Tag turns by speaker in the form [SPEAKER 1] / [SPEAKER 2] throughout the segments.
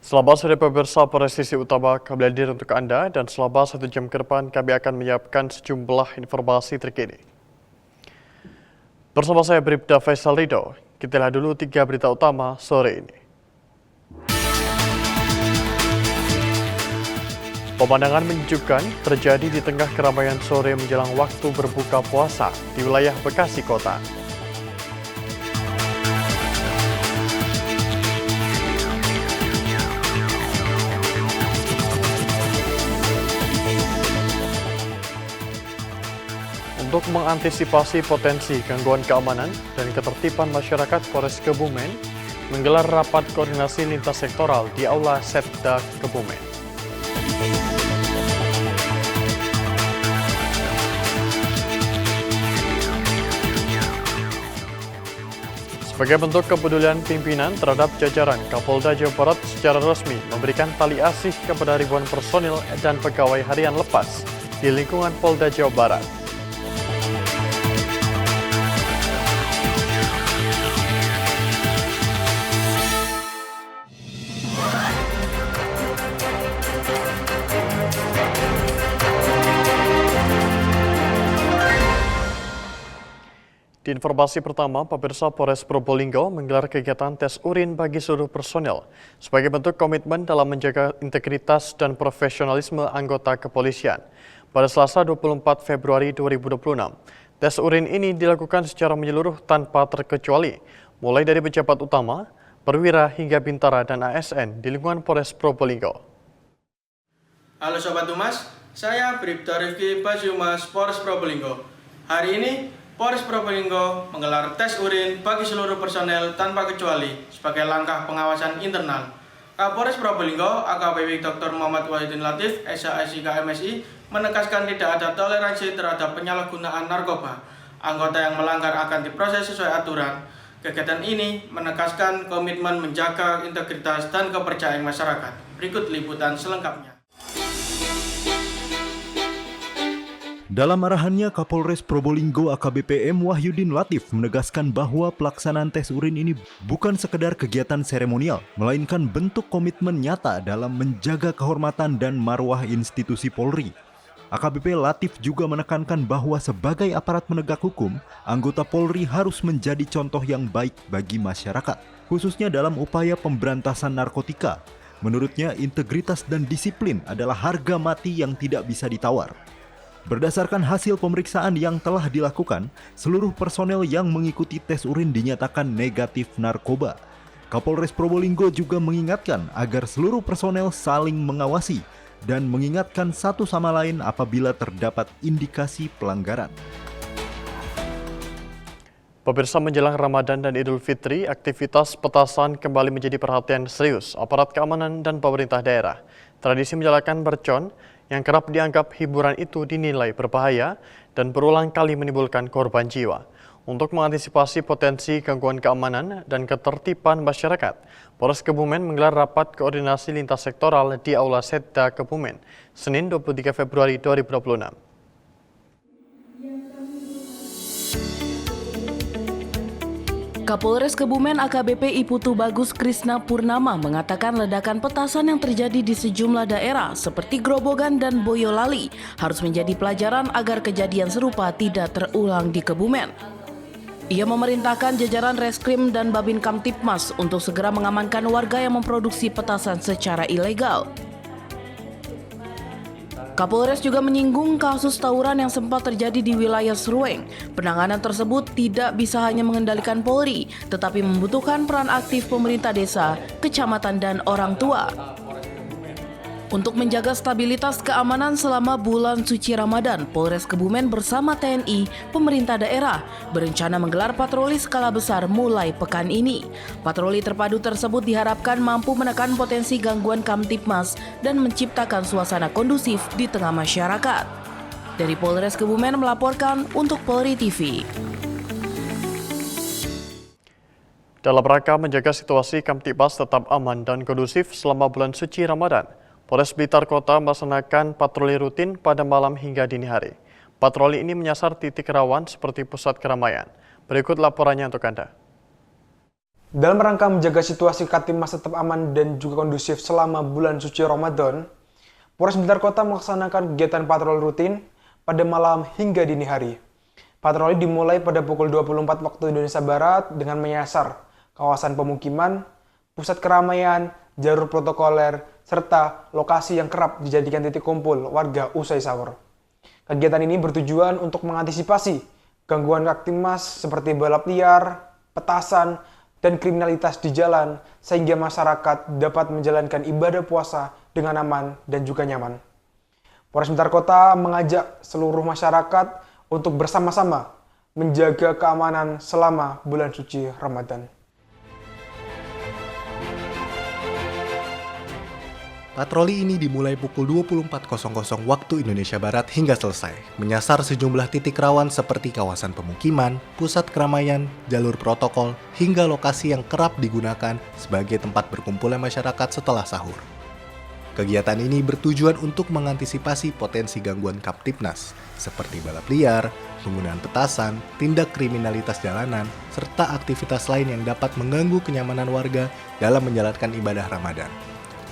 [SPEAKER 1] Selama sore pemirsa, presisi utama kami hadir untuk Anda dan selama 1 jam ke depan kami akan menyiapkan sejumlah informasi terkini. Bersama saya Bribda Faisal Rido, kita lihat dulu 3 berita utama sore ini. Pemandangan menyejukkan terjadi di tengah keramaian sore menjelang waktu berbuka puasa di wilayah Bekasi Kota. Untuk mengantisipasi potensi gangguan keamanan dan ketertiban masyarakat, Polres Kebumen menggelar rapat koordinasi lintas sektoral di Aula Setda Kebumen. Sebagai bentuk kepedulian pimpinan terhadap jajaran, Kapolda Jawa Barat secara resmi memberikan tali asih kepada ribuan personil dan pegawai harian lepas di lingkungan Polda Jawa Barat. Di informasi pertama, pemirsa, Polres Probolinggo menggelar kegiatan tes urin bagi seluruh personel sebagai bentuk komitmen dalam menjaga integritas dan profesionalisme anggota kepolisian. Pada Selasa 24 Februari 2026, tes urin ini dilakukan secara menyeluruh tanpa terkecuali, mulai dari pejabat utama, perwira hingga bintara dan ASN di lingkungan Polres Probolinggo.
[SPEAKER 2] Halo Sobat Humas, saya Bribda Rifki Basumas, Polres Probolinggo. Hari ini Polres Probolinggo menggelar tes urin bagi seluruh personel tanpa kecuali sebagai langkah pengawasan internal. Kapolres Probolinggo AKBP Dr. Muhammad Wahidin Latif, SHSIK MSI, menegaskan tidak ada toleransi terhadap penyalahgunaan narkoba. Anggota yang melanggar akan diproses sesuai aturan. Kegiatan ini menegaskan komitmen menjaga integritas dan kepercayaan masyarakat. Berikut liputan selengkapnya.
[SPEAKER 3] Dalam arahannya, Kapolres Probolinggo AKBP M. Wahyudin Latif menegaskan bahwa pelaksanaan tes urin ini bukan sekedar kegiatan seremonial, melainkan bentuk komitmen nyata dalam menjaga kehormatan dan marwah institusi Polri. AKBP Latif juga menekankan bahwa sebagai aparat penegak hukum, anggota Polri harus menjadi contoh yang baik bagi masyarakat, khususnya dalam upaya pemberantasan narkotika. Menurutnya, integritas dan disiplin adalah harga mati yang tidak bisa ditawar. Berdasarkan hasil pemeriksaan yang telah dilakukan, seluruh personel yang mengikuti tes urin dinyatakan negatif narkoba. Kapolres Probolinggo juga mengingatkan agar seluruh personel saling mengawasi dan mengingatkan satu sama lain apabila terdapat indikasi pelanggaran.
[SPEAKER 1] Pemirsa, menjelang Ramadan dan Idul Fitri, aktivitas petasan kembali menjadi perhatian serius aparat keamanan dan pemerintah daerah. Tradisi menyalakan mercon yang kerap dianggap hiburan itu dinilai berbahaya dan berulang kali menimbulkan korban jiwa. Untuk mengantisipasi potensi gangguan keamanan dan ketertiban masyarakat, Polres Kebumen menggelar rapat koordinasi lintas sektoral di Aula Setda Kebumen, Senin 23 Februari 2026.
[SPEAKER 4] Kapolres Kebumen AKBP Iputu Bagus Krisna Purnama mengatakan ledakan petasan yang terjadi di sejumlah daerah seperti Grobogan dan Boyolali harus menjadi pelajaran agar kejadian serupa tidak terulang di Kebumen. Ia memerintahkan jajaran Reskrim dan Babin Kamtipmas untuk segera mengamankan warga yang memproduksi petasan secara ilegal. Kapolres juga menyinggung kasus tawuran yang sempat terjadi di wilayah Serueng. Penanganan tersebut tidak bisa hanya mengendalikan Polri, tetapi membutuhkan peran aktif pemerintah desa, kecamatan, dan orang tua. Untuk menjaga stabilitas keamanan selama bulan suci Ramadan, Polres Kebumen bersama TNI, pemerintah daerah, berencana menggelar patroli skala besar mulai pekan ini. Patroli terpadu tersebut diharapkan mampu menekan potensi gangguan Kamtipmas dan menciptakan suasana kondusif di tengah masyarakat. Dari Polres Kebumen melaporkan untuk Polri TV.
[SPEAKER 1] Dalam rangka menjaga situasi Kamtipmas tetap aman dan kondusif selama bulan suci Ramadan, Polres Blitar Kota melaksanakan patroli rutin pada malam hingga dini hari. Patroli ini menyasar titik rawan seperti pusat keramaian. Berikut laporannya untuk Anda.
[SPEAKER 5] Dalam rangka menjaga situasi Kamtibmas tetap aman dan juga kondusif selama bulan suci Ramadan, Polres Blitar Kota melaksanakan kegiatan patroli rutin pada malam hingga dini hari. Patroli dimulai pada pukul 24 waktu Indonesia Barat dengan menyasar kawasan pemukiman, pusat keramaian, jalur protokoler, serta lokasi yang kerap dijadikan titik kumpul warga usai sahur. Kegiatan ini bertujuan untuk mengantisipasi gangguan Kamtibmas seperti balap liar, petasan, dan kriminalitas di jalan sehingga masyarakat dapat menjalankan ibadah puasa dengan aman dan juga nyaman. Polres Blitar Kota mengajak seluruh masyarakat untuk bersama-sama menjaga keamanan selama bulan suci Ramadan.
[SPEAKER 6] Patroli ini dimulai pukul 24.00 waktu Indonesia Barat hingga selesai, menyasar sejumlah titik rawan seperti kawasan pemukiman, pusat keramaian, jalur protokol, hingga lokasi yang kerap digunakan sebagai tempat berkumpulnya masyarakat setelah sahur. Kegiatan ini bertujuan untuk mengantisipasi potensi gangguan Kamtibnas, seperti balap liar, penggunaan petasan, tindak kriminalitas jalanan, serta aktivitas lain yang dapat mengganggu kenyamanan warga dalam menjalankan ibadah Ramadan.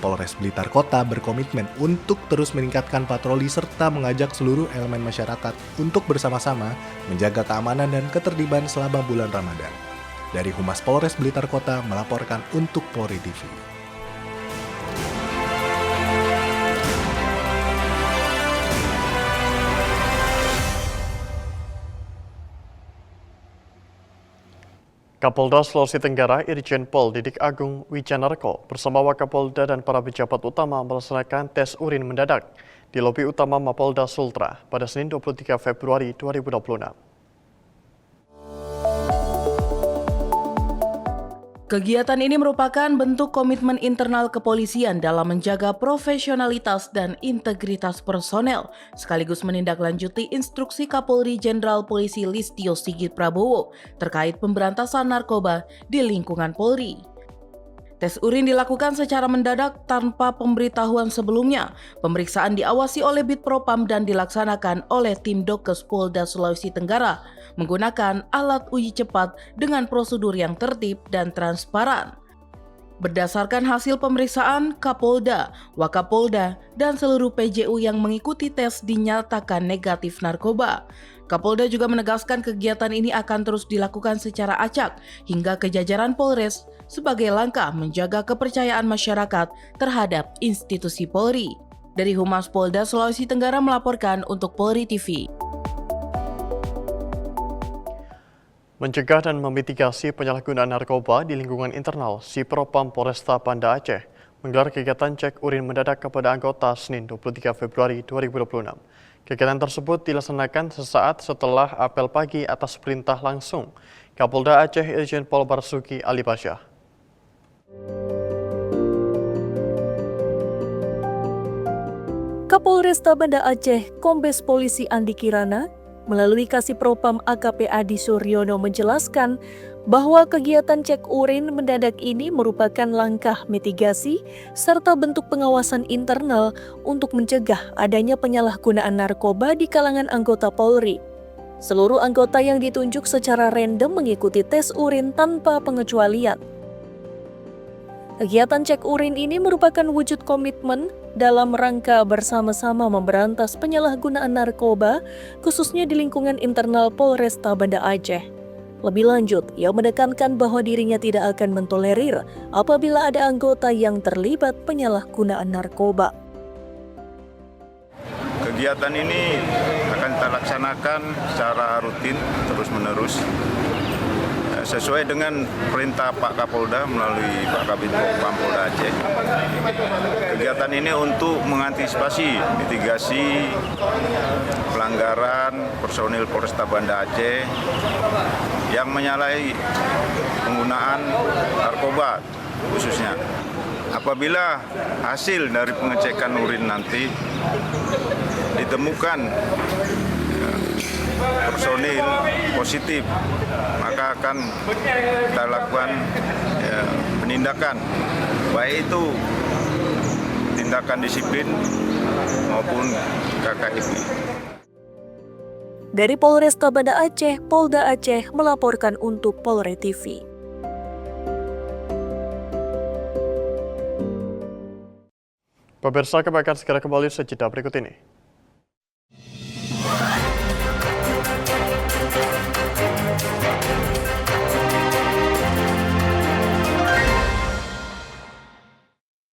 [SPEAKER 6] Polres Blitar Kota berkomitmen untuk terus meningkatkan patroli serta mengajak seluruh elemen masyarakat untuk bersama-sama menjaga keamanan dan ketertiban selama bulan Ramadan. Dari Humas Polres Blitar Kota melaporkan untuk Polri TV.
[SPEAKER 1] Kapolda Sulawesi Tenggara Irjen Pol Didik Agung Wijanarko bersama Wakapolda dan para pejabat utama melaksanakan tes urin mendadak di lobi utama Mapolda Sultra pada Senin 23 Februari 2026.
[SPEAKER 4] Kegiatan ini merupakan bentuk komitmen internal kepolisian dalam menjaga profesionalitas dan integritas personel, sekaligus menindaklanjuti instruksi Kapolri Jenderal Polisi Listio Sigit Prabowo terkait pemberantasan narkoba di lingkungan Polri. Tes urin dilakukan secara mendadak tanpa pemberitahuan sebelumnya. Pemeriksaan diawasi oleh Bitpropam dan dilaksanakan oleh tim Dokes Polda Sulawesi Tenggara menggunakan alat uji cepat dengan prosedur yang tertib dan transparan. Berdasarkan hasil pemeriksaan, Kapolda, Wakapolda, dan seluruh PJU yang mengikuti tes dinyatakan negatif narkoba. Kapolda juga menegaskan kegiatan ini akan terus dilakukan secara acak hingga ke jajaran Polres sebagai langkah menjaga kepercayaan masyarakat terhadap institusi Polri. Dari Humas Polda Sulawesi Tenggara melaporkan untuk Polri TV.
[SPEAKER 1] Mencegah dan memitigasi penyalahgunaan narkoba di lingkungan internal, Sipropam Polresta Banda Aceh menggelar kegiatan cek urin mendadak kepada anggota Senin 23 Februari 2026. Kegiatan tersebut dilaksanakan sesaat setelah apel pagi atas perintah langsung Kapolda Aceh Irjen Pol Barsuki Ali Basyah.
[SPEAKER 7] Kapolresta Banda Aceh, Kombes Polisi Andi Kirana, melalui Kasipropam AKP Adi Suryono menjelaskan bahwa kegiatan cek urin mendadak ini merupakan langkah mitigasi serta bentuk pengawasan internal untuk mencegah adanya penyalahgunaan narkoba di kalangan anggota Polri. Seluruh anggota yang ditunjuk secara random mengikuti tes urin tanpa pengecualian. Kegiatan cek urin ini merupakan wujud komitmen dalam rangka bersama-sama memberantas penyalahgunaan narkoba, khususnya di lingkungan internal Polresta Banda Aceh. Lebih lanjut, ia menekankan bahwa dirinya tidak akan mentolerir apabila ada anggota yang terlibat penyalahgunaan narkoba.
[SPEAKER 8] Kegiatan ini akan kita laksanakan secara rutin, terus-menerus, sesuai dengan perintah Pak Kapolda melalui Pak Kabid Propam Polda Aceh. Kegiatan ini untuk mengantisipasi mitigasi pelanggaran personil Polresta Banda Aceh yang menyalahi penggunaan narkoba khususnya. Apabila hasil dari pengecekan urin nanti ditemukan personil positif, maka akan kita lakukan penindakan, baik itu tindakan disiplin maupun KKIP.
[SPEAKER 7] Dari Polresta Banda Aceh, Polda Aceh melaporkan untuk Polri TV.
[SPEAKER 1] Pemirsa, kami akan segera kembali sejenak berikut ini.